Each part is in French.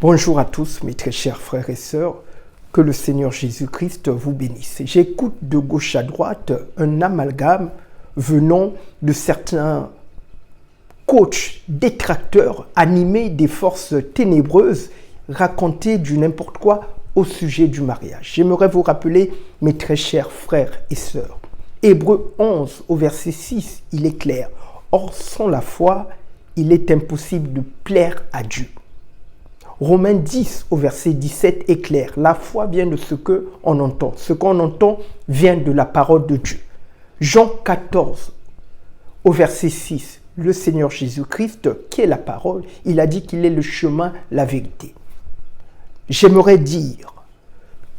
Bonjour à tous mes très chers frères et sœurs, que le Seigneur Jésus-Christ vous bénisse. J'écoute de gauche à droite un amalgame venant de certains coachs, détracteurs, animés des forces ténébreuses, raconter du n'importe quoi au sujet du mariage. J'aimerais vous rappeler, mes très chers frères et sœurs, Hébreux 11 au verset 6, il est clair. Or, sans la foi, il est impossible de plaire à Dieu. Romains 10 au verset 17 est clair. La foi vient de ce qu'on entend. Ce qu'on entend vient de la parole de Dieu. Jean 14 au verset 6, le Seigneur Jésus-Christ, qui est la parole, il a dit qu'il est le chemin, la vérité. J'aimerais dire,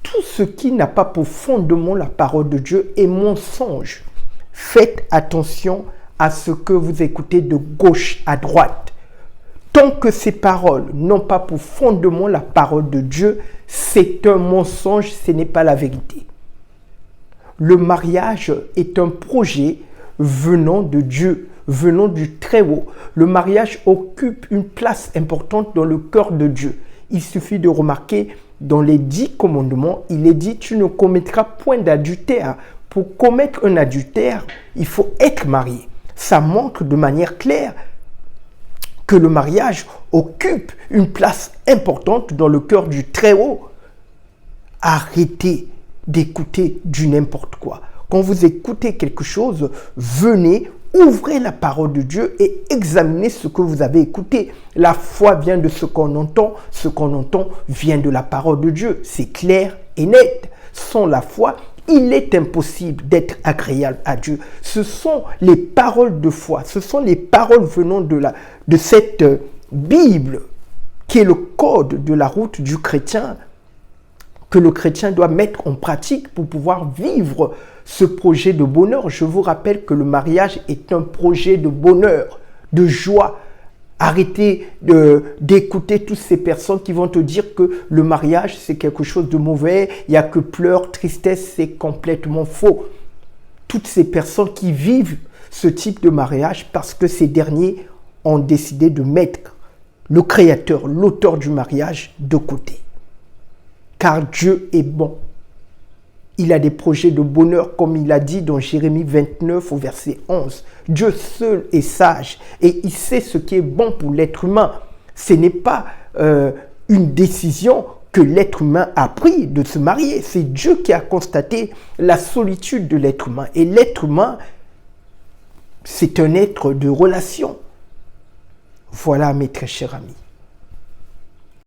tout ce qui n'a pas pour fondement la parole de Dieu est mensonge. Faites attention à ce que vous écoutez de gauche à droite. Tant que ces paroles n'ont pas pour fondement la parole de Dieu, c'est un mensonge, ce n'est pas la vérité. Le mariage est un projet venant de Dieu, venant du Très-Haut. Le mariage occupe une place importante dans le cœur de Dieu. Il suffit de remarquer dans les 10 commandements, il est dit « Tu ne commettras point d'adultère ». Pour commettre un adultère, il faut être marié. Ça montre de manière claire que le mariage occupe une place importante dans le cœur du Très-Haut. Arrêtez d'écouter du n'importe quoi. Quand vous écoutez quelque chose, venez, ouvrez la parole de Dieu et examinez ce que vous avez écouté. La foi vient de ce qu'on entend vient de la parole de Dieu. C'est clair et net. Sans la foi, il est impossible d'être agréable à Dieu. Ce sont les paroles de foi, ce sont les paroles venant de cette Bible qui est le code de la route du chrétien que le chrétien doit mettre en pratique pour pouvoir vivre ce projet de bonheur. Je vous rappelle que le mariage est un projet de bonheur, de joie. Arrêtez d'écouter toutes ces personnes qui vont te dire que le mariage, c'est quelque chose de mauvais, il n'y a que pleurs, tristesse, c'est complètement faux. Toutes ces personnes qui vivent ce type de mariage parce que ces derniers ont décidé de mettre le créateur, l'auteur du mariage de côté. Car Dieu est bon. Il a des projets de bonheur, comme il a dit dans Jérémie 29 au verset 11. Dieu seul est sage et il sait ce qui est bon pour l'être humain. Ce n'est pas une décision que l'être humain a pris de se marier. C'est Dieu qui a constaté la solitude de l'être humain. Et l'être humain, c'est un être de relation. Voilà mes très chers amis.